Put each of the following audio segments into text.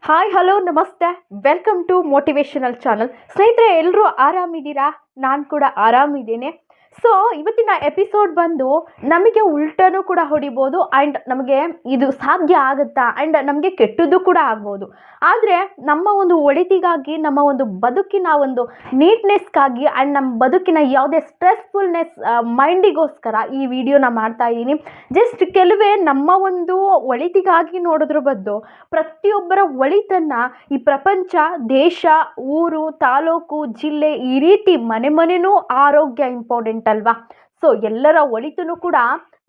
Hi hello ನಮಸ್ತೆ. Welcome to motivational channel. ಸ್ನೇಹಿತರೆ, ಎಲ್ಲರೂ ಆರಾಮಿದ್ದೀರಾ? ನಾನು ಕೂಡ ಆರಾಮಿದ್ದೇನೆ. ಸೊ ಇವತ್ತಿನ ಎಪಿಸೋಡ್ ಬಂದು ನಮಗೆ ಉಲ್ಟನೂ ಕೂಡ ಹೊಡಿಬೋದು ಆ್ಯಂಡ್ ನಮಗೆ ಇದು ಸಾಧ್ಯ ಆಗುತ್ತಾ ಆ್ಯಂಡ್ ನಮಗೆ ಕೆಟ್ಟದ್ದು ಕೂಡ ಆಗ್ಬೋದು. ಆದರೆ ನಮ್ಮ ಒಂದು ಒಳಿತಿಗಾಗಿ, ನಮ್ಮ ಒಂದು ಬದುಕಿನ ಒಂದು ನೀಟ್ನೆಸ್ಗಾಗಿ ಆ್ಯಂಡ್ ನಮ್ಮ ಬದುಕಿನ ಯಾವುದೇ ಸ್ಟ್ರೆಸ್ಫುಲ್ನೆಸ್ ಮೈಂಡಿಗೋಸ್ಕರ ಈ ವಿಡಿಯೋನ ಮಾಡ್ತಾ ಇದ್ದೀನಿ. ಜಸ್ಟ್ ಕೆಲವೇ ನಮ್ಮ ಒಂದು ಒಳಿತಿಗಾಗಿ ನೋಡೋದ್ರ ಬದಲು ಪ್ರತಿಯೊಬ್ಬರ ಒಳಿತನ್ನು ಈ ಪ್ರಪಂಚ, ದೇಶ, ಊರು, ತಾಲೂಕು, ಜಿಲ್ಲೆ, ಈ ರೀತಿ ಮನೆ ಮನೆಯೂ ಆರೋಗ್ಯ ಇಂಪಾರ್ಟೆಂಟ್ ಅಲ್ವಾ? ಸೊ ಎಲ್ಲರ ಒಳಿತೂ ಕೂಡ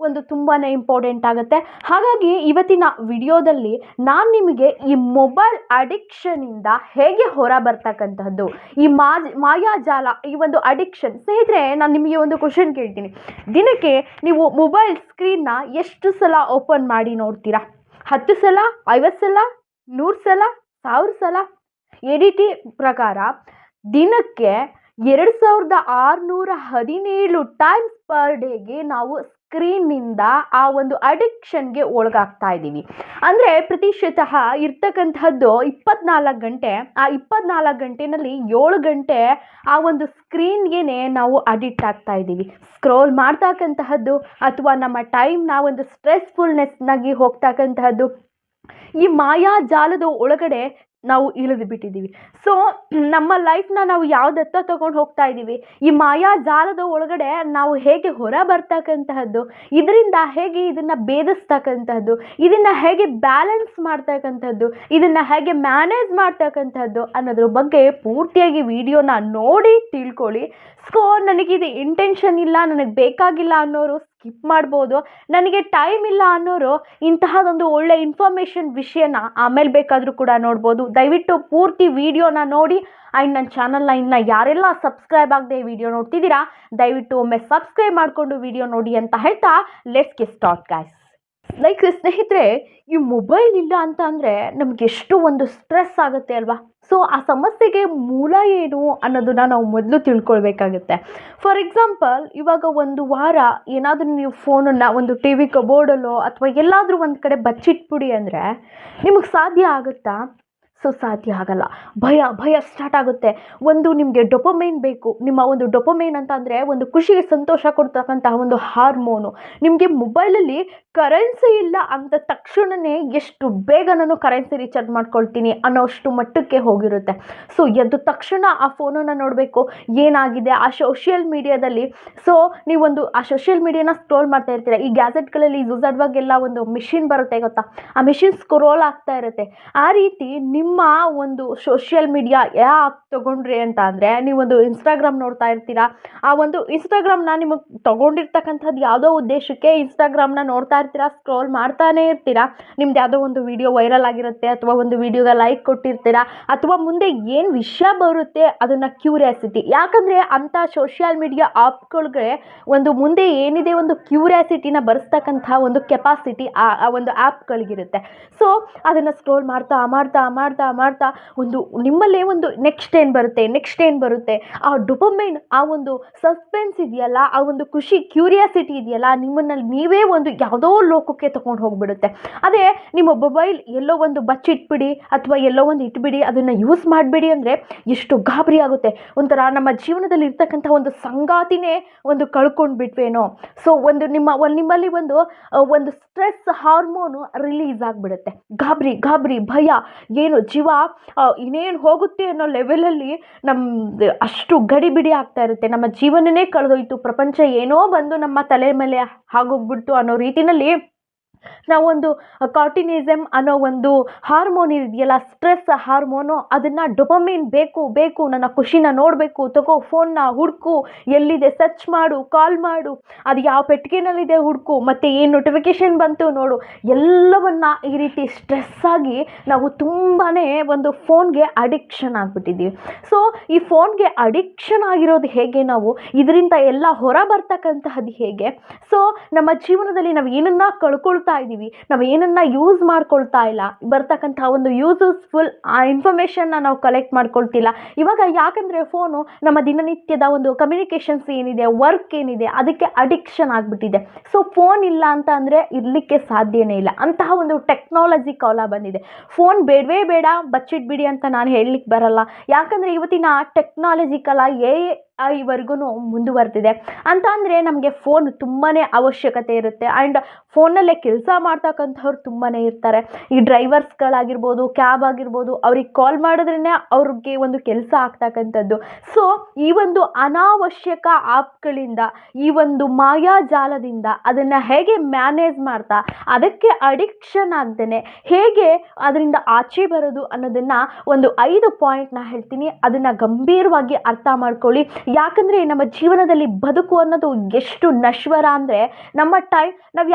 ಒಂದು ತುಂಬಾ ಇಂಪಾರ್ಟೆಂಟ್ ಆಗುತ್ತೆ. ಹಾಗಾಗಿ ಇವತ್ತಿನ ವಿಡಿಯೋದಲ್ಲಿ ನಾನು ನಿಮಗೆ ಈ ಮೊಬೈಲ್ ಅಡಿಕ್ಷನಿಂದ ಹೇಗೆ ಹೊರ ಬರ್ತಕ್ಕಂಥದ್ದು, ಈ ಮಾಯಾಜಾಲ, ಈ ಒಂದು ಅಡಿಕ್ಷನ್. ಸ್ನೇಹಿತರೆ, ನಾನು ನಿಮಗೆ ಒಂದು ಕ್ವಶನ್ ಕೇಳ್ತೀನಿ. ದಿನಕ್ಕೆ ನೀವು ಮೊಬೈಲ್ ಸ್ಕ್ರೀನ್ನ ಎಷ್ಟು ಸಲ ಓಪನ್ ಮಾಡಿ ನೋಡ್ತೀರಾ? 10 ಸಲ, 50 ಸಲ, 100 ಸಲ, 1000 ಸಲ? ಎಡಿಟಿ ಪ್ರಕಾರ ದಿನಕ್ಕೆ 2617 ಟೈಮ್ಸ್ ಪರ್ ಡೇಗೆ ನಾವು ಸ್ಕ್ರೀನ್ನಿಂದ ಆ ಒಂದು ಅಡಿಕ್ಷನ್ಗೆ ಒಳಗಾಗ್ತಾ ಇದ್ದೀವಿ. ಅಂದರೆ ಪ್ರತಿಶತಃ ಇರ್ತಕ್ಕಂಥದ್ದು 24 ಗಂಟೆ. ಆ 24 ಗಂಟೆನಲ್ಲಿ 7 ಗಂಟೆ ಆ ಒಂದು ಸ್ಕ್ರೀನ್ಗೆ ನಾವು ಅಡಿಕ್ಟ್ ಆಗ್ತಾ ಇದ್ದೀವಿ. ಸ್ಕ್ರೋಲ್ ಮಾಡ್ತಕ್ಕಂತಹದ್ದು ಅಥವಾ ನಮ್ಮ ಟೈಮ್ನ ಒಂದು ಸ್ಟ್ರೆಸ್ಫುಲ್ನೆಸ್ನಾಗಿ ಹೋಗ್ತಕ್ಕಂತಹದ್ದು, ಈ ಮಾಯಾಜಾಲದ ಒಳಗಡೆ ನಾವು ಇಳಿದು ಬಿಟ್ಟಿದ್ದೀವಿ. ಸೊ ನಮ್ಮ ಲೈಫ್ನ ನಾವು ಯಾವುದತ್ತ ತಗೊಂಡು ಹೋಗ್ತಾ ಇದ್ದೀವಿ, ಈ ಮಾಯಾಜಾಲದ ಒಳಗಡೆ ನಾವು ಹೇಗೆ ಹೊರ ಬರ್ತಕ್ಕಂತಹದ್ದು, ಇದರಿಂದ ಹೇಗೆ ಇದನ್ನು ಭೇದಿಸ್ತಕ್ಕಂಥದ್ದು, ಇದನ್ನು ಹೇಗೆ ಬ್ಯಾಲೆನ್ಸ್ ಮಾಡ್ತಕ್ಕಂಥದ್ದು, ಇದನ್ನು ಹೇಗೆ ಮ್ಯಾನೇಜ್ ಮಾಡ್ತಕ್ಕಂಥದ್ದು ಅನ್ನೋದ್ರ ಬಗ್ಗೆ ಪೂರ್ತಿಯಾಗಿ ವಿಡಿಯೋನ ನೋಡಿ ತಿಳ್ಕೊಳ್ಳಿ. ಸೊ ನನಗಿದು ಇಂಟೆನ್ಷನ್ ಇಲ್ಲ, ನನಗೆ ಬೇಕಾಗಿಲ್ಲ ಅನ್ನೋರು ಸ್ಕಿಪ್ ಮಾಡ್ಬೋದು. ನನಗೆ ಟೈಮ್ ಇಲ್ಲ ಅನ್ನೋರು ಇಂತಹದೊಂದು ಒಳ್ಳೆ ಇನ್ಫಾರ್ಮೇಷನ್ ವಿಷಯನ ಆಮೇಲೆ ಬೇಕಾದರೂ ಕೂಡ ನೋಡ್ಬೋದು. ದಯವಿಟ್ಟು ಪೂರ್ತಿ ವಿಡಿಯೋನ ನೋಡಿ. ಆ್ಯಂಡ್ ನನ್ನ ಚಾನಲ್ನ ಇನ್ನು ಯಾರೆಲ್ಲ ಸಬ್ಸ್ಕ್ರೈಬ್ ಆಗದೆ ವಿಡಿಯೋ ನೋಡ್ತಿದ್ದೀರಾ, ದಯವಿಟ್ಟು ಒಮ್ಮೆ ಸಬ್ಸ್ಕ್ರೈಬ್ ಮಾಡಿಕೊಂಡು ವಿಡಿಯೋ ನೋಡಿ ಅಂತ ಹೇಳ್ತಾ let's get start guys. Like ಸ್ನೇಹಿತರೆ, ಈ ಮೊಬೈಲ್ ಇಲ್ಲ ಅಂತ ಅಂದರೆ ನಮ್ಗೆ ಎಷ್ಟು ಒಂದು ಸ್ಟ್ರೆಸ್ ಆಗುತ್ತೆ ಅಲ್ವಾ? ಸೊ ಆ ಸಮಸ್ಯೆಗೆ ಮೂಲ ಏನು ಅನ್ನೋದನ್ನ ನಾವು ಮೊದಲು ತಿಳ್ಕೊಳ್ಬೇಕಾಗುತ್ತೆ. ಫಾರ್ ಎಕ್ಸಾಂಪಲ್, ಇವಾಗ ಒಂದು ವಾರ ಏನಾದರೂ ನೀವು ಫೋನನ್ನು ಒಂದು ಟಿ ವಿ ಕಬೋರ್ಡಲ್ಲೋ ಅಥವಾ ಎಲ್ಲಾದರೂ ಒಂದು ಕಡೆ ಬಚ್ಚಿಟ್ಬಿಡಿ ಅಂದರೆ ನಿಮಗೆ ಸಾಧ್ಯ ಆಗುತ್ತಾ? ಸೊ ಸಾಧ್ಯ ಆಗಲ್ಲ. ಭಯ ಸ್ಟಾರ್ಟ್ ಆಗುತ್ತೆ. ಒಂದು ನಿಮಗೆ ಡೊಪಮೈನ್ ಬೇಕು. ನಿಮ್ಮ ಒಂದು ಡೊಪಮೈನ್ ಅಂತ ಅಂದರೆ ಒಂದು ಖುಷಿಗೆ ಸಂತೋಷ ಕೊಡ್ತಕ್ಕಂತಹ ಒಂದು ಹಾರ್ಮೋನು. ನಿಮಗೆ ಮೊಬೈಲಲ್ಲಿ ಕರೆನ್ಸಿ ಇಲ್ಲ ಅಂದ ತಕ್ಷಣವೇ ಎಷ್ಟು ಬೇಗ ನಾನು ಕರೆನ್ಸಿ ರೀಚಾರ್ಜ್ ಮಾಡ್ಕೊಳ್ತೀನಿ ಅನ್ನೋಷ್ಟು ಮಟ್ಟಕ್ಕೆ ಹೋಗಿರುತ್ತೆ. ಸೊ ಎದ್ದ ತಕ್ಷಣ ಆ ಫೋನನ್ನು ನೋಡಬೇಕು, ಏನಾಗಿದೆ ಆ ಸೋಷಿಯಲ್ ಮೀಡಿಯಾದಲ್ಲಿ. ಸೊ ನೀವೊಂದು ಆ ಸೋಷಿಯಲ್ ಮೀಡಿಯಾನ ಸ್ಕ್ರೋಲ್ ಮಾಡ್ತಾ ಇರ್ತೀರ. ಈ ಗ್ಯಾಜೆಟ್ಗಳಲ್ಲಿ ಯೂಸ್ ಆಡುವಾಗೆಲ್ಲ ಒಂದು ಮಿಷಿನ್ ಬರುತ್ತೆ ಗೊತ್ತಾ? ಆ ಮಿಷಿನ್ ಸ್ಕ್ರೋಲ್ ಆಗ್ತಾ ಇರುತ್ತೆ. ಆ ರೀತಿ ನಿಮ್ಮ ಒಂದು ಸೋಷಿಯಲ್ ಮೀಡಿಯಾ ಆ್ಯಪ್ ತೊಗೊಂಡ್ರಿ ಅಂತ ಅಂದರೆ, ನೀವೊಂದು ಇನ್ಸ್ಟಾಗ್ರಾಮ್ ನೋಡ್ತಾ ಇರ್ತೀರಾ. ಆ ಒಂದು ಇನ್ಸ್ಟಾಗ್ರಾಮ್ನ ನಿಮಗೆ ತೊಗೊಂಡಿರ್ತಕ್ಕಂಥದ್ದು ಯಾವುದೋ ಉದ್ದೇಶಕ್ಕೆ ಇನ್ಸ್ಟಾಗ್ರಾಮ್ನ ನೋಡ್ತಾ ಇರ್ತೀರಾ, ಸ್ಕ್ರೋಲ್ ಮಾಡ್ತಾನೇ ಇರ್ತೀರಾ. ನಿಮ್ದು ಯಾವುದೋ ಒಂದು ವಿಡಿಯೋ ವೈರಲ್ ಆಗಿರುತ್ತೆ ಅಥವಾ ಒಂದು ವಿಡಿಯೋಗೆ ಲೈಕ್ ಕೊಟ್ಟಿರ್ತೀರಾ, ಅಥವಾ ಮುಂದೆ ಏನು ವಿಷಯ ಬರುತ್ತೆ ಅದನ್ನು ಕ್ಯೂರಿಯಾಸಿಟಿ. ಯಾಕಂದರೆ ಅಂಥ ಸೋಷಿಯಲ್ ಮೀಡಿಯಾ ಆ್ಯಪ್ಗಳಿಗೆ ಒಂದು ಮುಂದೆ ಏನಿದೆ ಒಂದು ಕ್ಯೂರಿಯಾಸಿಟಿನ ಬರೆಸ್ತಕ್ಕಂಥ ಒಂದು ಕೆಪಾಸಿಟಿ ಆ ಒಂದು ಆ್ಯಪ್ಗಳಿಗಿರುತ್ತೆ. ಸೊ ಅದನ್ನು ಸ್ಕ್ರೋಲ್ ಮಾಡ್ತಾ ಮಾಡ್ತಾ ಮಾಡ್ತಾ ಮಾಡ್ತಾ ಒಂದು ನಿಮ್ಮಲ್ಲೇ ಒಂದು ನೆಕ್ಸ್ಟ್ ಏನು ಬರುತ್ತೆ ಆ ಡೊಪಮೈನ್, ಆ ಒಂದು ಸಸ್ಪೆನ್ಸ್ ಇದೆಯಲ್ಲ, ಆ ಒಂದು ಖುಷಿ, ಕ್ಯೂರಿಯಾಸಿಟಿ ಇದೆಯಲ್ಲ, ನಿಮ್ಮನ್ನಲ್ಲಿ ನೀವೇ ಒಂದು ಯಾವುದೋ ಲೋಕಕ್ಕೆ ತಗೊಂಡು ಹೋಗ್ಬಿಡುತ್ತೆ. ಅದೇ ನಿಮ್ಮ ಮೊಬೈಲ್ ಎಲ್ಲೋ ಒಂದು ಬಚ್ಚಿಟ್ಬಿಡಿ ಅಥವಾ ಎಲ್ಲೋ ಒಂದು ಇಟ್ಬಿಡಿ, ಅದನ್ನು ಯೂಸ್ ಮಾಡಬೇಡಿ ಅಂದರೆ ಎಷ್ಟು ಗಾಬರಿ ಆಗುತ್ತೆ. ಒಂಥರ ನಮ್ಮ ಜೀವನದಲ್ಲಿ ಇರ್ತಕ್ಕಂಥ ಒಂದು ಸಂಗಾತಿನೇ ಒಂದು ಕಳ್ಕೊಂಡು ಬಿಟ್ವೇನೋ. ಸೊ ಒಂದು ನಿಮ್ಮಲ್ಲಿ ಒಂದು ಸ್ಟ್ರೆಸ್ ಹಾರ್ಮೋನು ರಿಲೀಸ್ ಆಗಿಬಿಡುತ್ತೆ. ಗಾಬರಿ ಭಯ, ಏನು ಜೀವ ಇನ್ನೇನು ಹೋಗುತ್ತೆ ಅನ್ನೋ ಲೆವೆಲಲ್ಲಿ ನಮ್ಮದು ಅಷ್ಟು ಗಡಿಬಿಡಿ ಆಗ್ತಾ ಇರುತ್ತೆ. ನಮ್ಮ ಜೀವನನೇ ಕಳೆದೋಯ್ತು, ಪ್ರಪಂಚ ಏನೋ ಬಂದು ನಮ್ಮ ತಲೆ ಮೇಲೆ ಆಗೋಗ್ಬಿಡ್ತು ಅನ್ನೋ ರೀತಿಯಲ್ಲಿ ನಾವೊಂದು ಕಾರ್ಟಿನಿಸಮ್ ಅನ್ನೋ ಒಂದು ಹಾರ್ಮೋನ್ ಇದೆಯಲ್ಲ, ಸ್ಟ್ರೆಸ್ ಹಾರ್ಮೋನು, ಅದನ್ನು ಡೊಪಮೈನ್ ಬೇಕು, ನನ್ನ ಖುಷಿನ ನೋಡಬೇಕು, ತಗೋ ಫೋನ್ನ ಹುಡುಕು, ಎಲ್ಲಿದೆ ಸರ್ಚ್ ಮಾಡು, ಕಾಲ್ ಮಾಡು, ಅದು ಯಾವ ಪೆಟ್ಟಿಗೆನಲ್ಲಿದೆ ಹುಡುಕು, ಮತ್ತು ಏನು ನೋಟಿಫಿಕೇಷನ್ ಬಂತು ನೋಡು, ಎಲ್ಲವನ್ನು ಈ ರೀತಿ ಸ್ಟ್ರೆಸ್ ಆಗಿ ನಾವು ತುಂಬಾ ಒಂದು ಫೋನ್ಗೆ ಅಡಿಕ್ಷನ್ ಆಗಿಬಿಟ್ಟಿದ್ದೀವಿ. ಸೊ ಈ ಫೋನ್ಗೆ ಅಡಿಕ್ಷನ್ ಆಗಿರೋದು ಹೇಗೆ, ನಾವು ಇದರಿಂದ ಎಲ್ಲ ಹೊರ ಬರ್ತಕ್ಕಂತಹದ್ದು ಹೇಗೆ? ಸೊ ನಮ್ಮ ಜೀವನದಲ್ಲಿ ನಾವು ಏನನ್ನ ಕಳ್ಕೊಳ್ತಾ ಮಾಡ್ಕೊಳ್ತಾ ಇದ್ದೀವಿ, ನಾವು ಏನನ್ನ ಯೂಸ್ ಮಾಡ್ಕೊಳ್ತಾ ಇಲ್ಲ, ಬರ್ತಕ್ಕಂಥ ಒಂದು ಯೂಸಸ್ಫುಲ್ ಆ ಇನ್ಫಾರ್ಮೇಷನ್ನ ನಾವು ಕಲೆಕ್ಟ್ ಮಾಡ್ಕೊಳ್ತಿಲ್ಲ. ಇವಾಗ ಯಾಕಂದರೆ ಫೋನು ನಮ್ಮ ದಿನನಿತ್ಯದ ಒಂದು ಕಮ್ಯುನಿಕೇಷನ್ಸ್ ಏನಿದೆ, ವರ್ಕ್ ಏನಿದೆ, ಅದಕ್ಕೆ ಅಡಿಕ್ಷನ್ ಆಗಿಬಿಟ್ಟಿದೆ. ಸೊ ಫೋನ್ ಇಲ್ಲ ಅಂತ ಅಂದರೆ ಇರಲಿಕ್ಕೆ ಸಾಧ್ಯನೇ ಇಲ್ಲ. ಅಂತಹ ಒಂದು ಟೆಕ್ನಾಲಜಿ ಕಾಲ ಬಂದಿದೆ. ಫೋನ್ ಬೇಡವೇ ಬೇಡ, ಬಚ್ಚಿಟ್ಬಿಡಿ ಅಂತ ನಾನು ಹೇಳಲಿಕ್ಕೆ ಬರಲ್ಲ. ಯಾಕಂದರೆ ಇವತ್ತಿನ ಟೆಕ್ನಾಲಜಿಕಲ ಐವರೆಗೂ ಮುಂದುವರೆದಿದೆ ಅಂತ ಅಂದರೆ ನಮಗೆ ಫೋನ್ ತುಂಬಾ ಅವಶ್ಯಕತೆ ಇರುತ್ತೆ. ಆ್ಯಂಡ್ ಫೋನಲ್ಲೇ ಕೆಲಸ ಮಾಡ್ತಕ್ಕಂಥವ್ರು ತುಂಬಾ ಇರ್ತಾರೆ. ಈ ಡ್ರೈವರ್ಸ್ಗಳಾಗಿರ್ಬೋದು, ಕ್ಯಾಬ್ ಆಗಿರ್ಬೋದು, ಅವ್ರಿಗೆ ಕಾಲ್ ಮಾಡಿದ್ರೇ ಅವ್ರಿಗೆ ಒಂದು ಕೆಲಸ ಆಗ್ತಕ್ಕಂಥದ್ದು. ಸೊ ಈ ಒಂದು ಅನಾವಶ್ಯಕ ಆ್ಯಪ್ಗಳಿಂದ, ಈ ಒಂದು ಮಾಯಾಜಾಲದಿಂದ ಅದನ್ನು ಹೇಗೆ ಮ್ಯಾನೇಜ್ ಮಾಡ್ತಾ ಅದಕ್ಕೆ ಅಡಿಕ್ಷನ್ ಆಗ್ದೇ ಹೇಗೆ ಅದರಿಂದ ಆಚೆ ಬರೋದು ಅನ್ನೋದನ್ನು ಒಂದು 5 ಪಾಯಿಂಟ್ನ ಹೇಳ್ತೀನಿ. ಅದನ್ನು ಗಂಭೀರವಾಗಿ ಅರ್ಥ ಮಾಡ್ಕೊಳ್ಳಿ. ಯಾಕಂದರೆ ನಮ್ಮ ಜೀವನದಲ್ಲಿ ಬದುಕು ಅನ್ನೋದು ಎಷ್ಟು ನಶ್ವರ ಅಂದರೆ, ನಮ್ಮ ಟೈಮ್ ನಾವು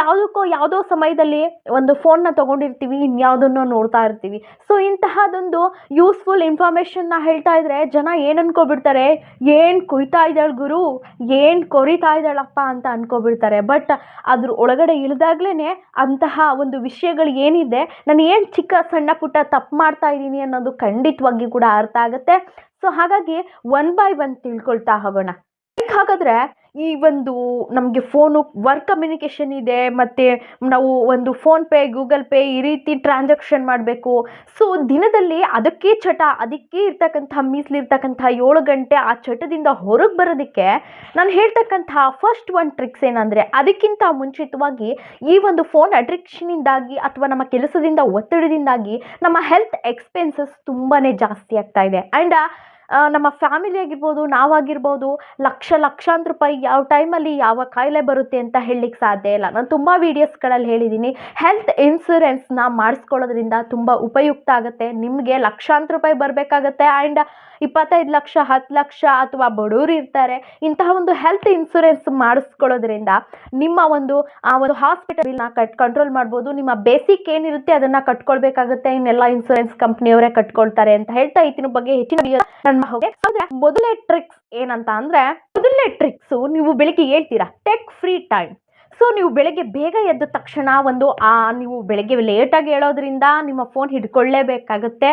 ಯಾವುದೋ ಸಮಯದಲ್ಲಿ ಒಂದು ಫೋನ್ನ ತೊಗೊಂಡಿರ್ತೀವಿ, ಇನ್ಯಾವುದನ್ನೋ ನೋಡ್ತಾ ಇರ್ತೀವಿ. ಸೊ ಇಂತಹದೊಂದು ಯೂಸ್ಫುಲ್ ಇನ್ಫಾರ್ಮೇಷನ್ನ ಹೇಳ್ತಾ ಇದ್ರೆ ಜನ ಏನು ಅನ್ಕೋಬಿಡ್ತಾರೆ, ಏನು ಕುಯ್ತಾ ಇದ್ದಾಳೆ ಗುರು, ಏನು ಕೊರಿತಾ ಇದ್ದಾಳಪ್ಪ ಅಂತ ಅನ್ಕೋಬಿಡ್ತಾರೆ. ಬಟ್ ಅದ್ರ ಒಳಗಡೆ ಇಳಿದಾಗ್ಲೇ ಅಂತಹ ಒಂದು ವಿಷಯಗಳು ಏನಿದೆ, ನಾನು ಏನು ಚಿಕ್ಕ ಸಣ್ಣ ಪುಟ್ಟ ತಪ್ಪು ಮಾಡ್ತಾ ಇದ್ದೀನಿ ಅನ್ನೋದು ಖಂಡಿತವಾಗಿ ಕೂಡ ಅರ್ಥ ಆಗುತ್ತೆ. ಸೊ ಹಾಗಾಗಿ 1 by 1 ತಿಳ್ಕೊಳ್ತಾ ಹೋಗೋಣ. ಹಾಗಾದರೆ ಈ ಒಂದು ನಮಗೆ ಫೋನು ವರ್ಕ್ ಕಮ್ಯುನಿಕೇಷನ್ ಇದೆ, ಮತ್ತು ನಾವು ಒಂದು ಫೋನ್ಪೇ, ಗೂಗಲ್ ಪೇ ಈ ರೀತಿ ಟ್ರಾನ್ಸಾಕ್ಷನ್ ಮಾಡಬೇಕು. ಸೊ ದಿನದಲ್ಲಿ ಅದಕ್ಕೆ ಇರ್ತಕ್ಕಂಥ ಮೀಸಲಿರ್ತಕ್ಕಂಥ 7 ಗಂಟೆ ಆ ಚಟದಿಂದ ಹೊರಗೆ ಬರೋದಕ್ಕೆ ನಾನು ಹೇಳ್ತಕ್ಕಂಥ ಫಸ್ಟ್ ಒಂದು ಟ್ರಿಕ್ಸ್ ಏನಂದರೆ, ಅದಕ್ಕಿಂತ ಮುಂಚಿತವಾಗಿ ಈ ಒಂದು ಫೋನ್ ಅಡಿಕ್ಷನಿಂದಾಗಿ ಅಥವಾ ನಮ್ಮ ಕೆಲಸದಿಂದ ಒತ್ತಡದಿಂದಾಗಿ ನಮ್ಮ ಹೆಲ್ತ್ ಎಕ್ಸ್ಪೆನ್ಸಸ್ ತುಂಬಾ ಜಾಸ್ತಿ ಆಗ್ತಾ ಇದೆ. ಆ್ಯಂಡ್ ನಮ್ಮ ಫ್ಯಾಮಿಲಿ ಆಗಿರ್ಬೋದು, ನಾವಾಗಿರ್ಬೋದು, ಲಕ್ಷಾಂತರ ರೂಪಾಯಿ ಯಾವ ಟೈಮಲ್ಲಿ ಯಾವ ಕಾಯಿಲೆ ಬರುತ್ತೆ ಅಂತ ಹೇಳಲಿಕ್ಕೆ ಸಾಧ್ಯ ಇಲ್ಲ. ನಾನು ತುಂಬ ವೀಡಿಯೋಸ್ಗಳಲ್ಲಿ ಹೇಳಿದ್ದೀನಿ, ಹೆಲ್ತ್ ಇನ್ಶೂರೆನ್ಸ್ನ ಮಾಡಿಸ್ಕೊಳ್ಳೋದ್ರಿಂದ ತುಂಬ ಉಪಯುಕ್ತ ಆಗುತ್ತೆ. ನಿಮಗೆ ಲಕ್ಷಾಂತರ ರೂಪಾಯಿ ಬರಬೇಕಾಗತ್ತೆ. ಆ್ಯಂಡ್ 25 ಲಕ್ಷ, 10 ಲಕ್ಷ ಅಥವಾ ಬಡವರು ಇರ್ತಾರೆ. ಇಂತಹ ಒಂದು ಹೆಲ್ತ್ ಇನ್ಶೂರೆನ್ಸ್ ಮಾಡಿಸ್ಕೊಳ್ಳೋದ್ರಿಂದ ನಿಮ್ಮ ಆ ಒಂದು ಹಾಸ್ಪಿಟಲ್ನ ಕಂಟ್ರೋಲ್ ಮಾಡ್ಬೋದು. ನಿಮ್ಮ ಬೇಸಿಕ್ ಏನಿರುತ್ತೆ ಅದನ್ನು ಕಟ್ಕೊಳ್ಬೇಕಾಗುತ್ತೆ, ಇನ್ನೆಲ್ಲ ಇನ್ಶೂರೆನ್ಸ್ ಕಂಪ್ನಿಯವರೇ ಕಟ್ಕೊಳ್ತಾರೆ ಅಂತ ಹೇಳ್ತಾ ಇದರ ಬಗ್ಗೆ ಹೆಚ್ಚಿನ ಮೊದಲನೇ ಟ್ರಿಕ್ಸ್ ಏನಂತ ಅಂದರೆ, ನೀವು ಬೆಳಿಗ್ಗೆ ಹೇಳ್ತೀರಾ ಟೆಕ್ ಫ್ರೀ ಟೈಮ್. ಸೊ ನೀವು ಬೆಳಗ್ಗೆ ಬೇಗ ಎದ್ದ ತಕ್ಷಣ ನೀವು ಬೆಳಗ್ಗೆ ಲೇಟಾಗಿ ಹೇಳೋದ್ರಿಂದ ನಿಮ್ಮ ಫೋನ್ ಹಿಡ್ಕೊಳ್ಳೇಬೇಕಾಗುತ್ತೆ,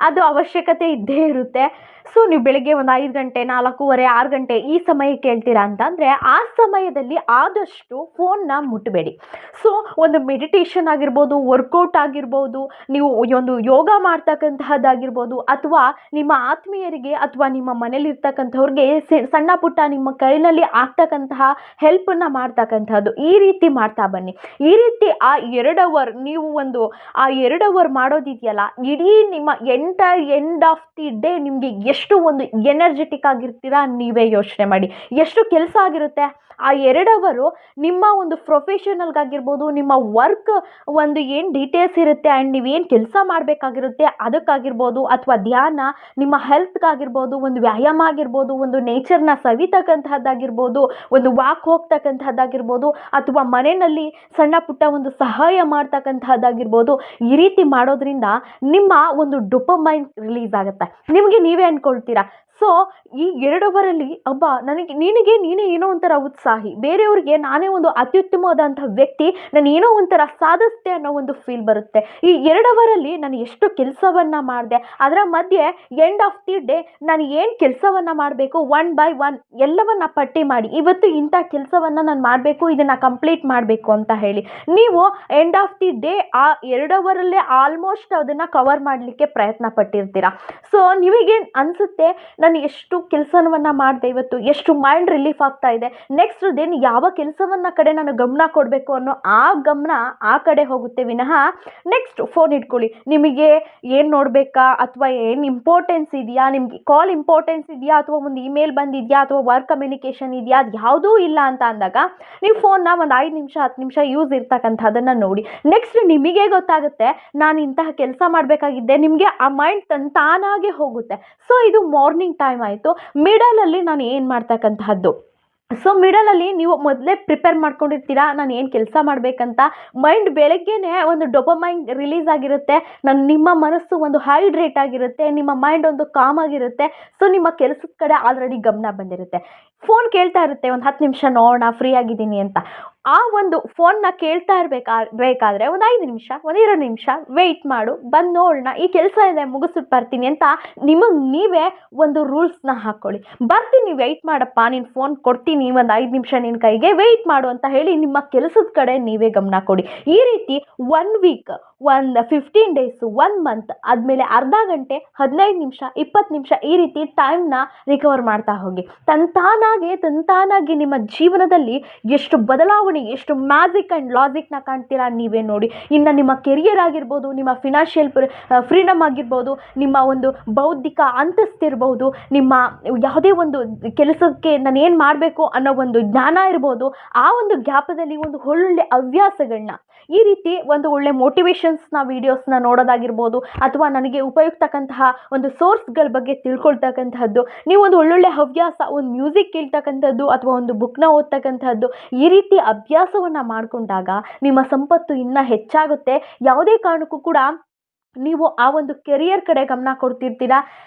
ಅದು ಅವಶ್ಯಕತೆ ಇದ್ದೇ ಇರುತ್ತೆ. ಸೊ ನೀವು ಬೆಳಗ್ಗೆ ಒಂದು 5 ಗಂಟೆ, 4:15, 6 ಗಂಟೆ ಈ ಸಮಯಕ್ಕೆ ಹೇಳ್ತೀರಾ ಅಂತಂದರೆ ಆ ಸಮಯದಲ್ಲಿ ಆದಷ್ಟು ಫೋನ್ನ ಮುಟ್ಟಬೇಡಿ. ಸೊ ಒಂದು ಮೆಡಿಟೇಷನ್ ಆಗಿರ್ಬೋದು, ವರ್ಕೌಟ್ ಆಗಿರ್ಬೋದು, ನೀವು ಒಂದು ಯೋಗ ಮಾಡ್ತಕ್ಕಂತಹದ್ದಾಗಿರ್ಬೋದು, ಅಥವಾ ನಿಮ್ಮ ಆತ್ಮೀಯರಿಗೆ ಅಥವಾ ನಿಮ್ಮ ಮನೇಲಿರ್ತಕ್ಕಂಥವ್ರಿಗೆ ಸಣ್ಣ ಪುಟ್ಟ ನಿಮ್ಮ ಕೈನಲ್ಲಿ ಆಗ್ತಕ್ಕಂತಹ ಹೆಲ್ಪನ್ನು ಮಾಡ್ತಕ್ಕಂಥದ್ದು, ಈ ರೀತಿ ಮಾಡ್ತಾ ಬನ್ನಿ. ಈ ರೀತಿ ಆ 2 ಅವರ್ ನೀವು ಆ 2 ಅವರ್ ಮಾಡೋದಿದೆಯಲ್ಲ, ಇಡೀ ನಿಮ್ಮ ಎಂಡ್ ಆಫ್ ದಿ ಡೇ ನಿಮಗೆ ಎಷ್ಟು ಒಂದು ಎನರ್ಜೆಟಿಕ್ ಆಗಿರ್ತೀರಾ ನೀವೇ ಯೋಚನೆ ಮಾಡಿ. ಎಷ್ಟು ಕೆಲಸ ಆಗಿರುತ್ತೆ ಆ 2 ಅವರು ನಿಮ್ಮ ಒಂದು ಪ್ರೊಫೆಷನಲ್ಗಾಗಿರ್ಬೋದು, ನಿಮ್ಮ ವರ್ಕ್ ಏನು ಡೀಟೇಲ್ಸ್ ಇರುತ್ತೆ ಆ್ಯಂಡ್ ನೀವೇನು ಕೆಲಸ ಮಾಡಬೇಕಾಗಿರುತ್ತೆ ಅದಕ್ಕಾಗಿರ್ಬೋದು, ಅಥವಾ ಧ್ಯಾನ, ನಿಮ್ಮ ಹೆಲ್ತ್ಗಾಗಿರ್ಬೋದು, ಒಂದು ವ್ಯಾಯಾಮ ಆಗಿರ್ಬೋದು, ಒಂದು ನೇಚರ್ನ ಸವಿತಕ್ಕಂತಹದ್ದಾಗಿರ್ಬೋದು, ಒಂದು ವಾಕ್ ಹೋಗ್ತಕ್ಕಂತಹದ್ದಾಗಿರ್ಬೋದು, ಅಥವಾ ಮನೆಯಲ್ಲಿ ಸಣ್ಣ ಪುಟ್ಟ ಒಂದು ಸಹಾಯ ಮಾಡ್ತಕ್ಕಂತಹದ್ದಾಗಿರ್ಬೋದು. ಈ ರೀತಿ ಮಾಡೋದ್ರಿಂದ ನಿಮ್ಮ ಒಂದು ಡೋಪಮೈನ್ ರಿಲೀಸ್ ಆಗುತ್ತೆ. ನಿಮಗೆ ನೀವೇ ಅಂದ್ಕೊಳ್ತೀರಾ, ಸೊ ಈ 2 ಅವರಲ್ಲಿ ನಿನಗೆ ನೀನೇ ಏನೋ ಒಂಥರ ಉತ್ಸಾಹಿ, ಬೇರೆಯವ್ರಿಗೆ ನಾನೇ ಒಂದು ಅತ್ಯುತ್ತಮವಾದಂಥ ವ್ಯಕ್ತಿ, ನಾನು ಏನೋ ಒಂಥರ ಸಾಧಿಸ್ತೆ ಅನ್ನೋ ಒಂದು ಫೀಲ್ ಬರುತ್ತೆ. ಈ 2 ಅವರಲ್ಲಿ ನಾನು ಎಷ್ಟು ಕೆಲಸವನ್ನು ಮಾಡಿದೆ, ಅದರ ಮಧ್ಯೆ ಎಂಡ್ ಆಫ್ ದಿ ಡೇ ನಾನು ಏನು ಕೆಲಸವನ್ನು ಮಾಡಬೇಕು 1 by 1 ಎಲ್ಲವನ್ನು ಪಟ್ಟಿ ಮಾಡಿ, ಇವತ್ತು ಇಂಥ ಕೆಲಸವನ್ನು ನಾನು ಮಾಡಬೇಕು, ಇದನ್ನು ಕಂಪ್ಲೀಟ್ ಮಾಡಬೇಕು ಅಂತ ಹೇಳಿ ನೀವು ಎಂಡ್ ಆಫ್ ದಿ ಡೇ ಆ 2 ಅವರಲ್ಲೇ ಆಲ್ಮೋಸ್ಟ್ ಅದನ್ನು ಕವರ್ ಮಾಡಲಿಕ್ಕೆ ಪ್ರಯತ್ನ ಪಟ್ಟಿರ್ತೀರ. ಸೊ ನಿಮಗೆ ಅನಿಸುತ್ತೆ, ನಾನು ಎಷ್ಟು ಕೆಲಸವನ್ನು ಮಾಡಿದೆ ಇವತ್ತು, ಎಷ್ಟು ಮೈಂಡ್ ರಿಲೀಫ್ ಆಗ್ತಾ ಇದೆ, ನೆಕ್ಸ್ಟ್ ದೆನ್ ಯಾವ ಕೆಲಸವನ್ನ ಕಡೆ ನಾನು ಗಮನ ಕೊಡಬೇಕು ಅನ್ನೋ ಆ ಗಮನ ಆ ಕಡೆ ಹೋಗುತ್ತೆ ವಿನಃ ನೆಕ್ಸ್ಟ್ ಫೋನ್ ಇಟ್ಕೊಳ್ಳಿ, ನಿಮಗೆ ಏನು ನೋಡಬೇಕಾ ಅಥವಾ ಏನು ಇಂಪಾರ್ಟೆನ್ಸ್ ಇದೆಯಾ, ನಿಮಗೆ ಕಾಲ್ ಇಂಪಾರ್ಟೆನ್ಸ್ ಇದೆಯಾ, ಅಥವಾ ಒಂದು ಇಮೇಲ್ ಬಂದಿದೆಯಾ, ಅಥವಾ ವರ್ಕ್ ಕಮ್ಯುನಿಕೇಷನ್ ಇದೆಯಾ, ಅದು ಯಾವುದೂ ಇಲ್ಲ ಅಂತ ಅಂದಾಗ ನೀವು ಫೋನ್ನ ಒಂದು 5 ನಿಮಿಷ 10 ನಿಮಿಷ ಯೂಸ್ ಇರ್ತಕ್ಕಂಥದ್ದನ್ನು ನೋಡಿ. ನೆಕ್ಸ್ಟ್ ನಿಮಗೆ ಗೊತ್ತಾಗುತ್ತೆ ನಾನು ಇಂತಹ ಕೆಲಸ ಮಾಡಬೇಕಾಗಿದ್ದೆ, ನಿಮಗೆ ಆ ಮೈಂಡ್ ತಾನಾಗೆ ಹೋಗುತ್ತೆ. ಸೊ ಇದು ಮಾರ್ನಿಂಗ್ ಟೈಮ್ ಆಯಿತು. ಮಿಡಲಲ್ಲಿ ನಾನು ಏನು ಮಾಡ್ತಕ್ಕಂತಹದ್ದು, ಸೊ ಮಿಡಲಲ್ಲಿ ನೀವು ಮೊದಲೇ ಪ್ರಿಪೇರ್ ಮಾಡ್ಕೊಂಡಿರ್ತೀರಾ ನಾನು ಏನು ಕೆಲಸ ಮಾಡಬೇಕಂತ. ಮೈಂಡ್ ಬೆಳಗ್ಗೆನೇ ಒಂದು ಡೋಪಮೈನ್ ರಿಲೀಸ್ ಆಗಿರುತ್ತೆ, ನಿಮ್ಮ ಮನಸ್ಸು ಒಂದು ಹೈಡ್ರೇಟ್ ಆಗಿರುತ್ತೆ, ನಿಮ್ಮ ಮೈಂಡ್ ಒಂದು ಕಾಮ್ ಆಗಿರುತ್ತೆ. ಸೊ ನಿಮ್ಮ ಕೆಲಸದ ಕಡೆ ಆಲ್ರೆಡಿ ಗಮನ ಬಂದಿರುತ್ತೆ. ಫೋನ್ ಕೇಳ್ತಾ ಇರುತ್ತೆ, ಒಂದು 10 ನಿಮಿಷ ನೋಡೋಣ ಫ್ರೀ ಆಗಿದ್ದೀನಿ ಅಂತ. ಆ ಒಂದು ಫೋನ್ನ ಕೇಳ್ತಾ ಬೇಕಾದ್ರೆ ಒಂದು 5 ನಿಮಿಷ, ಒಂದು 2 ನಿಮಿಷ ವೆಯ್ಟ್ ಮಾಡು, ಬಂದು ನೋಡೋಣ, ಈ ಕೆಲಸ ಇದೆ ಮುಗಿಸ್ಬಿಟ್ಟು ಬರ್ತೀನಿ ಅಂತ ನಿಮಗೆ ನೀವೇ ಒಂದು ರೂಲ್ಸ್ನ ಹಾಕ್ಕೊಳ್ಳಿ. ಬರ್ತೀನಿ ವೆಯ್ಟ್ ಮಾಡಪ್ಪ, ನೀನು ಫೋನ್ ಕೊಡ್ತೀನಿ, ಒಂದು 5 ನಿಮಿಷ ನಿನ್ನ ಕೈಗೆ ವೆಯ್ಟ್ ಮಾಡು ಅಂತ ಹೇಳಿ ನಿಮ್ಮ ಕೆಲಸದ ಕಡೆ ನೀವೇ ಗಮನ ಕೊಡಿ. ಈ ರೀತಿ 1 ವೀಕ್, ಒಂದು 15 ಡೇಸು, 1 ಮಂತ್ ಆದಮೇಲೆ ಅರ್ಧ ಗಂಟೆ, 15 ನಿಮಿಷ, 20 ನಿಮಿಷ ಈ ರೀತಿ ಟೈಮ್ನ ರಿಕವರ್ ಮಾಡ್ತಾ ಹೋಗಿ. ತಂತಾನಾಗಿ ನಿಮ್ಮ ಜೀವನದಲ್ಲಿ ಎಷ್ಟು ಬದಲಾವಣೆ, ಎಷ್ಟು ಮ್ಯಾಜಿಕ್ ಆ್ಯಂಡ್ ಲಾಜಿಕ್ನ ಕಾಣ್ತೀರಾ ನೀವೇ ನೋಡಿ. ಇನ್ನು ನಿಮ್ಮ ಕೆರಿಯರ್ ಆಗಿರ್ಬೋದು, ನಿಮ್ಮ ಫಿನಾನ್ಷಿಯಲ್ ಫ್ರೀಡಮ್ ಆಗಿರ್ಬೋದು, ನಿಮ್ಮ ಒಂದು ಬೌದ್ಧಿಕ ಅಂತಸ್ತಿರ್ಬೋದು, ನಿಮ್ಮ ಯಾವುದೇ ಒಂದು ಕೆಲಸಕ್ಕೆ ನಾನು ಏನು ಮಾಡಬೇಕು ಅನ್ನೋ ಒಂದು ಜ್ಞಾನ ಇರ್ಬೋದು, ಆ ಒಂದು ಗ್ಯಾಪದಲ್ಲಿ ಒಂದು ಒಳ್ಳೊಳ್ಳೆ ಹವ್ಯಾಸಗಳನ್ನ, ಈ ರೀತಿ ಒಂದು ಒಳ್ಳೆ ಮೋಟಿವೇಶನ್ಸ್ನ ವೀಡಿಯೋಸ್ನ ನೋಡೋದಾಗಿರ್ಬೋದು, ಅಥವಾ ನನಗೆ ಉಪಯುಕ್ತಕ್ಕಂತಹ ಒಂದು ಸೋರ್ಸ್ಗಳ ಬಗ್ಗೆ ತಿಳ್ಕೊಳ್ತಕ್ಕಂತಹದ್ದು, ನೀವು ಒಂದು ಒಳ್ಳೊಳ್ಳೆ ಹವ್ಯಾಸ, ಒಂದು ಮ್ಯೂಸಿಕ್ ಕೇಳ್ತಕ್ಕಂಥದ್ದು ಅಥವಾ ಒಂದು ಬುಕ್ನ ಓದ್ತಕ್ಕಂಥದ್ದು, ಈ ರೀತಿ ಅಭ್ಯಾಸವನ್ನು ಮಾಡಿಕೊಂಡಾಗ ನಿಮ್ಮ ಸಂಪತ್ತು ಇನ್ನೂ ಹೆಚ್ಚಾಗುತ್ತೆ. ಯಾವುದೇ ಕಾರಣಕ್ಕೂ ಕೂಡ ನೀವು ಆ ಒಂದು ಕೆರಿಯರ್ ಕಡೆ ಗಮನ ಕೊಡ್ತಿರ್ತೀರಾ.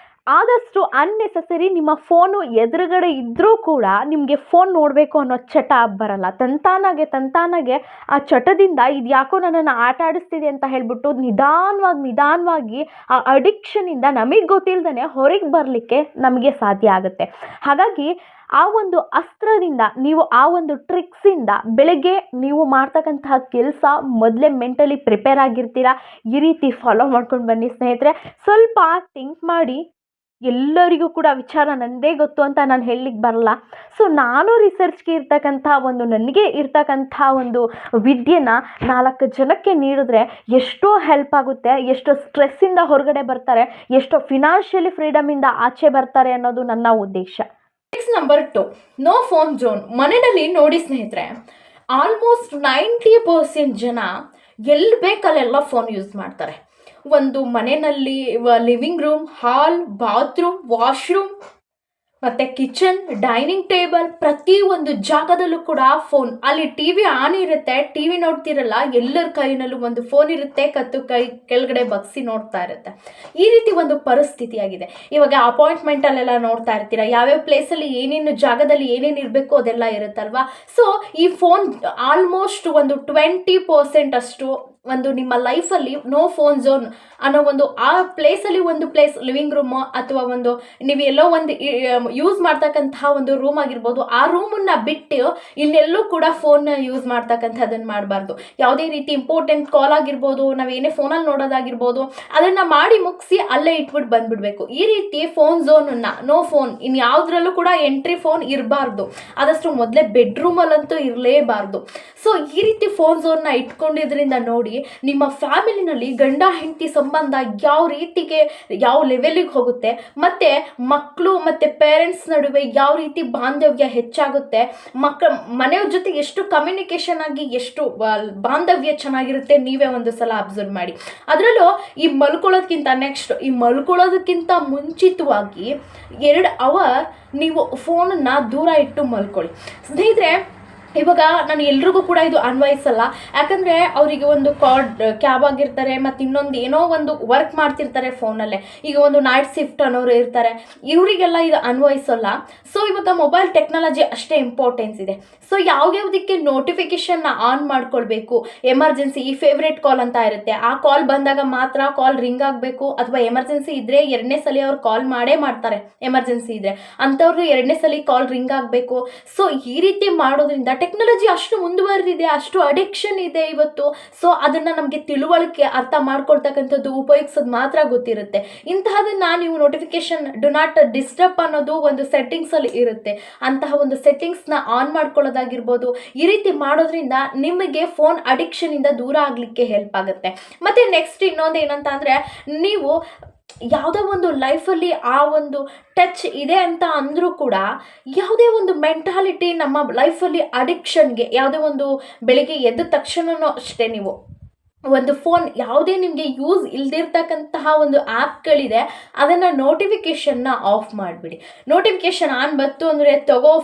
ಆದಷ್ಟು ಅನ್ನೆಸೆಸರಿ ನಿಮ್ಮ ಫೋನು ಎದುರುಗಡೆ ಇದ್ದರೂ ಕೂಡ ನಿಮಗೆ ಫೋನ್ ನೋಡಬೇಕು ಅನ್ನೋ ಚಟ ಬರಲ್ಲ. ತಂತಾನಾಗೆ ಆ ಚಟದಿಂದ ಇದು ಯಾಕೋ ನನ್ನನ್ನು ಆಟ ಆಡಿಸ್ತಿದೆ ಅಂತ ಹೇಳ್ಬಿಟ್ಟು ನಿಧಾನವಾಗಿ ಆ ಅಡಿಕ್ಷನಿಂದ ನಮಗೆ ಗೊತ್ತಿಲ್ಲದೇ ಹೊರಗೆ ಬರಲಿಕ್ಕೆ ನಮಗೆ ಸಾಧ್ಯ ಆಗುತ್ತೆ. ಹಾಗಾಗಿ ಆ ಒಂದು ಅಸ್ತ್ರದಿಂದ, ನೀವು ಆ ಒಂದು ಟ್ರಿಕ್ಸಿಂದ ಬೆಳಗ್ಗೆ ನೀವು ಮಾಡ್ತಕ್ಕಂತಹ ಕೆಲಸ ಮೊದಲೇ ಮೆಂಟಲಿ ಪ್ರಿಪೇರ್ ಆಗಿರ್ತೀರಾ. ಈ ರೀತಿ ಫಾಲೋ ಮಾಡ್ಕೊಂಡು ಬನ್ನಿ ಸ್ನೇಹಿತರೆ. ಸ್ವಲ್ಪ ಥಿಂಕ್ ಮಾಡಿ. ಎಲ್ಲರಿಗೂ ಕೂಡ ವಿಚಾರ ನನ್ನದೇ ಗೊತ್ತು ಅಂತ ನಾನು ಹೇಳಲಿಕ್ಕೆ ಬರಲ್ಲ. ಸೊ ನಾನು ರಿಸರ್ಚ್ಗೆ ಇರ್ತಕ್ಕಂಥ ಒಂದು, ನನಗೆ ಇರ್ತಕ್ಕಂಥ ಒಂದು ವಿದ್ಯೆನ 4 ಜನಕ್ಕೆ ನೀಡಿದ್ರೆ ಎಷ್ಟೋ ಹೆಲ್ಪ್ ಆಗುತ್ತೆ, ಎಷ್ಟೋ ಸ್ಟ್ರೆಸ್ಸಿಂದ ಹೊರಗಡೆ ಬರ್ತಾರೆ, ಎಷ್ಟೋ ಫಿನಾನ್ಷಿಯಲಿ ಫ್ರೀಡಮಿಂದ ಆಚೆ ಬರ್ತಾರೆ ಅನ್ನೋದು ನನ್ನ ಉದ್ದೇಶ. Next number 2, no phone zone. ಮನೆಯಲ್ಲಿ ನೋಡಿ ಸ್ನೇಹಿತರೆ, ಆಲ್ಮೋಸ್ಟ್ 90% ಜನ ಎಲ್ಲಿ ಬೇಕಲ್ಲೆಲ್ಲ ಫೋನ್ ಯೂಸ್ ಮಾಡ್ತಾರೆ. ಒಂದು ಮನೆಯಲ್ಲಿ ಲಿವಿಂಗ್ ರೂಮ್, ಹಾಲ್, ಬಾತ್ರೂಮ್, ವಾಶ್ರೂಮ್ ಮತ್ತು ಕಿಚನ್, ಡೈನಿಂಗ್ ಟೇಬಲ್, ಪ್ರತಿ ಒಂದು ಜಾಗದಲ್ಲೂ ಕೂಡ ಫೋನ್. ಅಲ್ಲಿ ಟಿ ವಿ ಆನ್ ಇರುತ್ತೆ, ಟಿ ವಿ ನೋಡ್ತಿರಲ್ಲ, ಎಲ್ಲರ ಕೈನಲ್ಲೂ ಒಂದು ಫೋನ್ ಇರುತ್ತೆ, ಕತ್ತು ಕೈ ಕೆಳಗಡೆ ಬಗ್ಸಿ ನೋಡ್ತಾ ಇರುತ್ತೆ. ಈ ರೀತಿ ಒಂದು ಪರಿಸ್ಥಿತಿ ಆಗಿದೆ. ಇವಾಗ ಅಪಾಯಿಂಟ್ಮೆಂಟಲ್ಲೆಲ್ಲ ನೋಡ್ತಾ ಇರ್ತೀರ, ಯಾವ್ಯಾವ ಪ್ಲೇಸಲ್ಲಿ ಏನೇನು ಜಾಗದಲ್ಲಿ ಏನೇನು ಇರಬೇಕು ಅದೆಲ್ಲ ಇರುತ್ತಲ್ವಾ. ಸೊ ಈ ಫೋನ್ ಆಲ್ಮೋಸ್ಟ್ ಒಂದು 20% ಅಷ್ಟು ಒಂದು ನಿಮ್ಮ ಲೈಫಲ್ಲಿ ನೋ ಫೋನ್ ಝೋನ್ ಅನ್ನೋ ಒಂದು ಆ ಪ್ಲೇಸಲ್ಲಿ, ಒಂದು ಪ್ಲೇಸ್ ಲಿವಿಂಗ್ ರೂಮು ಅಥವಾ ಒಂದು ನೀವು ಎಲ್ಲೋ ಒಂದು ಯೂಸ್ ಮಾಡ್ತಕ್ಕಂತಹ ಒಂದು ರೂಮ್ ಆಗಿರ್ಬೋದು, ಆ ರೂಮನ್ನು ಬಿಟ್ಟು ಇನ್ನೆಲ್ಲೂ ಕೂಡ ಫೋನ್ನ ಯೂಸ್ ಮಾಡ್ತಕ್ಕಂಥದ್ದನ್ನು ಮಾಡಬಾರ್ದು. ಯಾವುದೇ ರೀತಿ ಇಂಪಾರ್ಟೆಂಟ್ ಕಾಲ್ ಆಗಿರ್ಬೋದು, ನಾವೇನೇ ಫೋನಲ್ಲಿ ನೋಡೋದಾಗಿರ್ಬೋದು, ಅದನ್ನು ಮಾಡಿ ಮುಗಿಸಿ ಅಲ್ಲೇ ಇಟ್ಬಿಟ್ಟು ಬಂದುಬಿಡಬೇಕು. ಈ ರೀತಿ ಫೋನ್ ಝೋನನ್ನು, ನೋ ಫೋನ್, ಇನ್ನು ಯಾವುದ್ರಲ್ಲೂ ಕೂಡ ಎಂಟ್ರಿ ಫೋನ್ ಇರಬಾರ್ದು. ಆದಷ್ಟು ಮೊದಲೇ ಬೆಡ್ರೂಮಲ್ಲಂತೂ ಇರಲೇಬಾರ್ದು. ಸೊ ಈ ರೀತಿ ಫೋನ್ ಝೋನ್ನ ಇಟ್ಕೊಂಡಿದ್ರಿಂದ ನೋಡಿ, ನಿಮ್ಮ ಫ್ಯಾಮಿಲಿನಲ್ಲಿ ಗಂಡ ಹೆಂಡತಿ ಸಂಬಂಧ ಯಾವ ರೀತಿಗೆ, ಯಾವ ಲೆವೆಲಿಗೆ ಹೋಗುತ್ತೆ, ಮತ್ತು ಮಕ್ಕಳು ಮತ್ತು ಪೇರೆಂಟ್ಸ್ ನಡುವೆ ಯಾವ ರೀತಿ ಬಾಂಧವ್ಯ ಹೆಚ್ಚಾಗುತ್ತೆ, ಮನೆಯವ್ರ ಜೊತೆ ಎಷ್ಟು ಕಮ್ಯುನಿಕೇಷನ್ ಆಗಿ ಎಷ್ಟು ಬಾಂಧವ್ಯ ಚೆನ್ನಾಗಿರುತ್ತೆ, ನೀವೇ ಒಂದು ಸಲ ಅಬ್ಸರ್ವ್ ಮಾಡಿ. ಅದರಲ್ಲೂ ಈ ಮಲ್ಕೊಳ್ಳೋದಕ್ಕಿಂತ ಮುಂಚಿತವಾಗಿ 2 ಅವರ್ ನೀವು ಫೋನನ್ನು ದೂರ ಇಟ್ಟು ಮಲ್ಕೊಳ್ಳಿ ಸ್ನೇಹಿತರೆ. ಇವಾಗ ನಾನು ಎಲ್ರಿಗೂ ಕೂಡ ಇದು ಅನ್ವಯಿಸಲ್ಲ, ಯಾಕಂದರೆ ಅವರಿಗೆ ಒಂದು ಕ್ಯಾಬ್ ಆಗಿರ್ತಾರೆ, ಮತ್ತು ಇನ್ನೊಂದು ಏನೋ ಒಂದು ವರ್ಕ್ ಮಾಡ್ತಿರ್ತಾರೆ ಫೋನಲ್ಲೇ. ಈಗ ಒಂದು ನೈಟ್ ಶಿಫ್ಟ್ ಅನ್ನೋರು ಇರ್ತಾರೆ, ಇವರಿಗೆಲ್ಲ ಇದು ಅನ್ವಯಿಸಲ್ಲ. ಸೊ ಇವಾಗ ಮೊಬೈಲ್ ಟೆಕ್ನಾಲಜಿ ಅಷ್ಟೇ ಇಂಪಾರ್ಟೆನ್ಸ್ ಇದೆ. ಸೊ ಯಾವ್ಯಾವುದಕ್ಕೆ ನೋಟಿಫಿಕೇಷನ್ನ ಆನ್ ಮಾಡ್ಕೊಳ್ಬೇಕು, ಎಮರ್ಜೆನ್ಸಿ, ಈ ಫೇವ್ರೇಟ್ ಕಾಲ್ ಅಂತ ಇರುತ್ತೆ, ಆ ಕಾಲ್ ಬಂದಾಗ ಮಾತ್ರ ಕಾಲ್ ರಿಂಗ್ ಆಗಬೇಕು, ಅಥವಾ ಎಮರ್ಜೆನ್ಸಿ ಇದ್ದರೆ 2ನೇ ಸಲ ಅವ್ರು ಕಾಲ್ ಮಾಡೇ ಮಾಡ್ತಾರೆ, ಎಮರ್ಜೆನ್ಸಿ ಇದ್ದರೆ ಅಂಥವ್ರು 2ನೇ ಸಲ ಕಾಲ್ ರಿಂಗ್ ಆಗಬೇಕು. ಸೊ ಈ ರೀತಿ ಮಾಡೋದ್ರಿಂದ ಟೆಕ್ನಾಲಜಿ ಅಷ್ಟು ಮುಂದುವರೆದಿದೆ, ಅಷ್ಟು ಅಡಿಕ್ಷನ್ ಇದೆ ಇವತ್ತು. ಸೊ ಅದನ್ನು ನಮಗೆ ತಿಳುವಳಿಕೆ, ಅರ್ಥ ಮಾಡ್ಕೊಳ್ತಕ್ಕಂಥದ್ದು, ಉಪಯೋಗಿಸೋದು ಮಾತ್ರ ಗೊತ್ತಿರುತ್ತೆ. ಇಂತಹದನ್ನು ನೀವು ನೋಟಿಫಿಕೇಶನ್ ಡು ನಾಟ್ ಡಿಸ್ಟರ್ಬ್ ಅನ್ನೋದು ಒಂದು ಸೆಟ್ಟಿಂಗ್ಸಲ್ಲಿ ಇರುತ್ತೆ, ಅಂತಹ ಒಂದು ಸೆಟ್ಟಿಂಗ್ಸ್ನ ಆನ್ ಮಾಡ್ಕೊಳ್ಳೋದಾಗಿರ್ಬೋದು. ಈ ರೀತಿ ಮಾಡೋದ್ರಿಂದ ನಿಮಗೆ ಫೋನ್ ಅಡಿಕ್ಷನಿಂದ ದೂರ ಆಗಲಿಕ್ಕೆ ಹೆಲ್ಪ್ ಆಗುತ್ತೆ. ಮತ್ತು ನೆಕ್ಸ್ಟ್ ಇನ್ನೊಂದು ಏನಂತ ಅಂದರೆ, ನೀವು ಯಾವುದೋ ಒಂದು ಲೈಫಲ್ಲಿ ಆ ಒಂದು ಟಚ್ ಇದೆ ಅಂತ ಅಂದರೂ ಕೂಡ, ಯಾವುದೇ ಒಂದು ಮೆಂಟಾಲಿಟಿ ನಮ್ಮ ಲೈಫಲ್ಲಿ ಅಡಿಕ್ಷನ್ಗೆ, ಯಾವುದೇ ಒಂದು ಬೆಳಿಗ್ಗೆ ಎದ್ದ ತಕ್ಷಣವೂ ಅಷ್ಟೇ, ನೀವು ಒಂದು ಫೋನ್ ಯಾವುದೇ ನಿಮಗೆ ಯೂಸ್ ಇಲ್ದಿರ್ತಕ್ಕಂತಹ ಒಂದು ಆ್ಯಪ್ಗಳಿದೆ, ಅದನ್ನು ನೋಟಿಫಿಕೇಷನ್ನ ಆಫ್ ಮಾಡಿಬಿಡಿ. ನೋಟಿಫಿಕೇಷನ್ ಆನ್ ಬಂತು ಅಂದರೆ ತಗೋ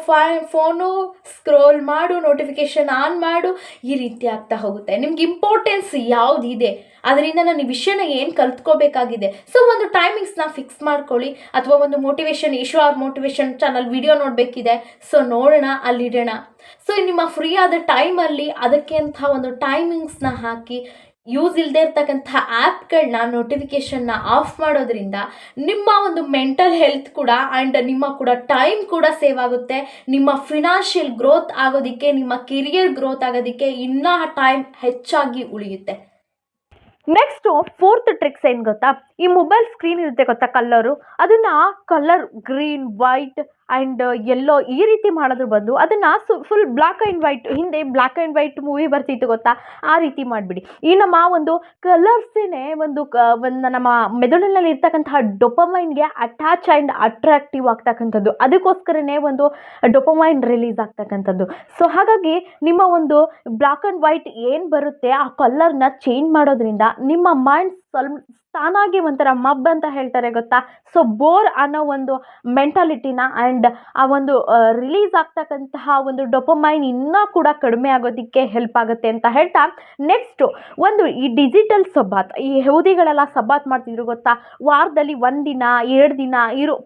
ಫೋನು, ಸ್ಕ್ರೋಲ್ ಮಾಡು, ನೋಟಿಫಿಕೇಷನ್ ಆನ್ ಮಾಡು, ಈ ರೀತಿ ಆಗ್ತಾ ಹೋಗುತ್ತೆ. ನಿಮ್ಗೆ ಇಂಪಾರ್ಟೆನ್ಸ್ ಯಾವುದಿದೆ ಅದರಿಂದ ನಾನು ಈ ವಿಷಯನ ಏನು ಕಲ್ತ್ಕೋಬೇಕಾಗಿದೆ. ಸೊ ಒಂದು ಟೈಮಿಂಗ್ಸ್ನ ಫಿಕ್ಸ್ ಮಾಡ್ಕೊಳ್ಳಿ, ಅಥವಾ ಒಂದು ಮೋಟಿವೇಶನ್ ಈಶೋ ಅವ್ರ ಮೋಟಿವೇಶನ್ ಚಾನಲ್ ವಿಡಿಯೋ ನೋಡಬೇಕಿದೆ, ಸೊ ನೋಡೋಣ, ಅಲ್ಲಿಡೋಣ. ಸೊ ನಿಮ್ಮ ಫ್ರೀ ಆದ ಟೈಮಲ್ಲಿ ಅದಕ್ಕೆ ಅಂತ ಒಂದು ಟೈಮಿಂಗ್ಸ್ನ ಹಾಕಿ, ಯೂಸ್ ಇಲ್ಲದೆ ಇರ್ತಕ್ಕಂಥ ಆ್ಯಪ್ಗಳನ್ನ ನೋಟಿಫಿಕೇಷನ್ನ ಆಫ್ ಮಾಡೋದ್ರಿಂದ ನಿಮ್ಮ ಒಂದು ಮೆಂಟಲ್ ಹೆಲ್ತ್ ಕೂಡ ಆ್ಯಂಡ್ ನಿಮ್ಮ ಕೂಡ ಟೈಮ್ ಕೂಡ ಸೇವ್ ಆಗುತ್ತೆ. ನಿಮ್ಮ ಫಿನಾನ್ಷಿಯಲ್ ಗ್ರೋತ್ ಆಗೋದಕ್ಕೆ, ನಿಮ್ಮ ಕೆರಿಯರ್ ಗ್ರೋತ್ ಆಗೋದಕ್ಕೆ ಇನ್ನೂ ಟೈಮ್ ಹೆಚ್ಚಾಗಿ ಉಳಿಯುತ್ತೆ. ನೆಕ್ಸ್ಟು ಫೋರ್ತ್ ಟ್ರಿಕ್ಸ್ ಏನು ಗೊತ್ತಾ, ಈ ಮೊಬೈಲ್ ಸ್ಕ್ರೀನ್ ಇರುತ್ತೆ ಗೊತ್ತಾ ಕಲರು, ಅದನ್ನು colour green, white and yellow ಈ ರೀತಿ ಮಾಡೋದ್ರ ಬದಲು ಅದನ್ನು ಫುಲ್ ಬ್ಲ್ಯಾಕ್ ಆ್ಯಂಡ್ ವೈಟ್, ಹಿಂದೆ ಬ್ಲ್ಯಾಕ್ ಆ್ಯಂಡ್ ವೈಟ್ ಮೂವಿ ಬರ್ತಿತ್ತು ಗೊತ್ತಾ, ಆ ರೀತಿ ಮಾಡಿಬಿಡಿ. ಈ ನಮ್ಮ ಒಂದು ಕಲರ್ಸೇ ಒಂದು ನಮ್ಮ ಮೆದುಳಿನಲ್ಲಿ ಇರ್ತಕ್ಕಂತಹ ಡೊಪಮೈನ್ಗೆ ಅಟ್ಯಾಚ್ ಆ್ಯಂಡ್ ಅಟ್ರಾಕ್ಟಿವ್ ಆಗ್ತಕ್ಕಂಥದ್ದು, ಅದಕ್ಕೋಸ್ಕರನೇ ಒಂದು ಡೊಪಮೈನ್ ರಿಲೀಸ್ ಆಗ್ತಕ್ಕಂಥದ್ದು. ಸೊ ಹಾಗಾಗಿ ನಿಮ್ಮ ಒಂದು ಬ್ಲ್ಯಾಕ್ ಆ್ಯಂಡ್ ವೈಟ್ ಏನು ಬರುತ್ತೆ ಆ ಕಲರ್ನ ಚೇಂಜ್ ಮಾಡೋದ್ರಿಂದ ನಿಮ್ಮ ಮೈಂಡ್ ಸ್ವಲ್ಪ ತಾನಾಗಿ ಒಂಥರ ಮಬ್ ಅಂತ ಹೇಳ್ತಾರೆ ಗೊತ್ತಾ, ಸೊ ಬೋರ್ ಅನ್ನೋ ಒಂದು ಮೆಂಟಾಲಿಟಿನ ಆ್ಯಂಡ್ ಆ ಒಂದು ರಿಲೀಸ್ ಆಗ್ತಕ್ಕಂತಹ ಒಂದು ಡೊಪಮೈನ್ ಇನ್ನೂ ಕೂಡ ಕಡಿಮೆ ಆಗೋದಕ್ಕೆ ಹೆಲ್ಪ್ ಆಗುತ್ತೆ ಅಂತ ಹೇಳ್ತಾ, ನೆಕ್ಸ್ಟು ಒಂದು ಈ ಡಿಜಿಟಲ್ ಸಬ್ಬಾತ್, ಈ ಯಹೂದಿಗಳೆಲ್ಲ ಸಬ್ಬಾತ್ ಮಾಡ್ತಿದ್ರು ಗೊತ್ತಾ, ವಾರದಲ್ಲಿ 1 ದಿನ 2 ದಿನ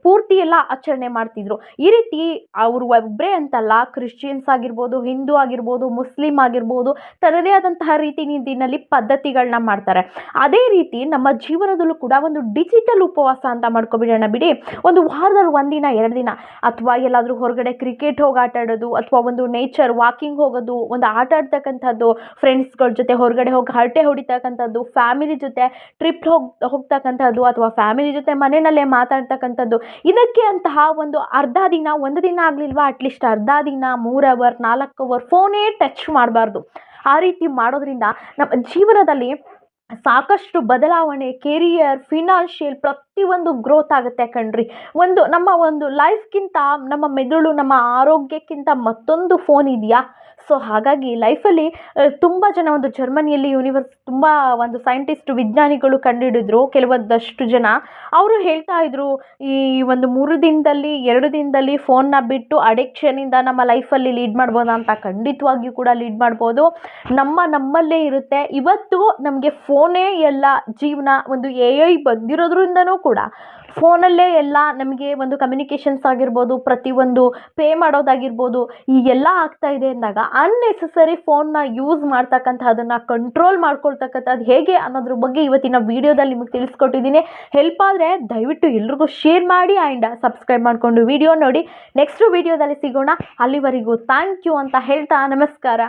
ಪೂರ್ತಿ ಎಲ್ಲ ಆಚರಣೆ ಮಾಡ್ತಿದ್ರು. ಈ ರೀತಿ ಅವರು ಒಬ್ಬರೇ ಅಂತಲ್ಲ, ಕ್ರಿಶ್ಚಿಯನ್ಸ್ ಆಗಿರ್ಬೋದು, ಹಿಂದೂ ಆಗಿರ್ಬೋದು, ಮುಸ್ಲಿಂ ಆಗಿರ್ಬೋದು, ತನ್ನದೇ ಆದಂತಹ ರೀತಿ ನೀತಿನಲ್ಲಿ ಪದ್ಧತಿಗಳನ್ನ ಮಾಡ್ತಾರೆ. ಅದೇ ರೀತಿ ನಮ್ಮ ಜೀವನದಲ್ಲೂ ಕೂಡ ಒಂದು ಡಿಜಿಟಲ್ ಉಪವಾಸ ಅಂತ ಮಾಡ್ಕೊಬಿಡೋಣ ಬಿಡಿ. ಒಂದು ವಾರದಲ್ಲಿ 1 ದಿನ 2 ದಿನ, ಅಥವಾ ಎಲ್ಲಾದರೂ ಹೊರಗಡೆ ಕ್ರಿಕೆಟ್ ಹೋಗಿ ಆಟ ಆಡೋದು, ಅಥವಾ ಒಂದು ನೇಚರ್ ವಾಕಿಂಗ್ ಹೋಗೋದು, ಒಂದು ಆಟ ಆಡ್ತಕ್ಕಂಥದ್ದು, ಫ್ರೆಂಡ್ಸ್ಗಳ ಜೊತೆ ಹೊರಗಡೆ ಹೋಗಿ ಹರಟೆ ಹೊಡಿತಕ್ಕಂಥದ್ದು, ಫ್ಯಾಮಿಲಿ ಜೊತೆ ಟ್ರಿಪ್ ಹೋಗ್ತಕ್ಕಂಥದ್ದು, ಅಥವಾ ಫ್ಯಾಮಿಲಿ ಜೊತೆ ಮನೆಯಲ್ಲೇ ಮಾತಾಡ್ತಕ್ಕಂಥದ್ದು, ಇದಕ್ಕೆ ಅಂತಹ ಒಂದು ಅರ್ಧ ದಿನ, 1 ದಿನ ಆಗಲಿಲ್ವಾ ಅಟ್ಲೀಸ್ಟ್ ಅರ್ಧ ದಿನ 3 ಅವರ್ 4 ಅವರ್ ಫೋನೇ ಟಚ್ ಮಾಡಬಾರ್ದು. ಆ ರೀತಿ ಮಾಡೋದ್ರಿಂದ ನಮ್ಮ ಜೀವನದಲ್ಲಿ ಸಾಕಷ್ಟು ಬದಲಾವಣೆ, ಕೆರಿಯರ್, ಫಿನಾನ್ಷಿಯಲ್ ಪ್ರತಿಯೊಂದು ಗ್ರೋತ್ ಆಗುತ್ತೆ ಕಣ್ರಿ. ನಮ್ಮ ಒಂದು ಲೈಫ್ಗಿಂತ, ನಮ್ಮ ಮೆದುಳು, ನಮ್ಮ ಆರೋಗ್ಯಕ್ಕಿಂತ ಮತ್ತೊಂದು ಫೋನ್ ಇದೆಯಾ? ಸೊ ಹಾಗಾಗಿ ಲೈಫಲ್ಲಿ ತುಂಬ ಜನ, ಒಂದು ಜರ್ಮನಿಯಲ್ಲಿ ತುಂಬ ಒಂದು ಸೈಂಟಿಸ್ಟ್, ವಿಜ್ಞಾನಿಗಳು ಕಂಡುಹಿಡಿದ್ರು ಕೆಲವೊಂದಷ್ಟು ಜನ. ಅವರು ಹೇಳ್ತಾ ಇದ್ರು, ಈ ಒಂದು 3 ದಿನದಲ್ಲಿ 2 ದಿನದಲ್ಲಿ ಫೋನ್ನ ಬಿಟ್ಟು ಅಡಿಕ್ಷನಿಂದ ನಮ್ಮ ಲೈಫಲ್ಲಿ ಲೀಡ್ ಮಾಡ್ಬೋದಾ ಅಂತ. ಖಂಡಿತವಾಗಿಯೂ ಕೂಡ ಲೀಡ್ ಮಾಡ್ಬೋದು. ನಮ್ಮಲ್ಲೇ ಇರುತ್ತೆ. ಇವತ್ತು ನಮಗೆ ಫೋನೇ ಎಲ್ಲ ಜೀವನ. ಒಂದು AI ಬಂದಿರೋದ್ರಿಂದನೂ ಕೂಡ ಫೋನಲ್ಲೇ ಎಲ್ಲ ನಮಗೆ ಒಂದು ಕಮ್ಯುನಿಕೇಷನ್ಸ್ ಆಗಿರ್ಬೋದು, ಪ್ರತಿಯೊಂದು ಪೇ ಮಾಡೋದಾಗಿರ್ಬೋದು, ಈ ಎಲ್ಲ ಆಗ್ತಾ ಇದೆ ಅಂದಾಗ ಅನ್ನೆಸೆಸರಿ ಫೋನ್ನ ಯೂಸ್ ಮಾಡ್ತಕ್ಕಂಥದ್ದನ್ನು ಕಂಟ್ರೋಲ್ ಮಾಡ್ಕೊಳ್ತಕ್ಕಂಥದ್ದು ಹೇಗೆ ಅನ್ನೋದ್ರ ಬಗ್ಗೆ ಇವತ್ತಿನ ವಿಡಿಯೋದಲ್ಲಿ ನಿಮಗೆ ತಿಳಿಸ್ಕೊಟ್ಟಿದ್ದೀನಿ. ಹೆಲ್ಪ್ ಆದರೆ ದಯವಿಟ್ಟು ಎಲ್ರಿಗೂ ಶೇರ್ ಮಾಡಿ ಆ್ಯಂಡ್ ಸಬ್ಸ್ಕ್ರೈಬ್ ಮಾಡಿಕೊಂಡು ವಿಡಿಯೋ ನೋಡಿ. ನೆಕ್ಸ್ಟ್ ವಿಡಿಯೋದಲ್ಲಿ ಸಿಗೋಣ. ಅಲ್ಲಿವರೆಗೂ ಥ್ಯಾಂಕ್ ಯು ಅಂತ ಹೇಳ್ತಾ ನಮಸ್ಕಾರ.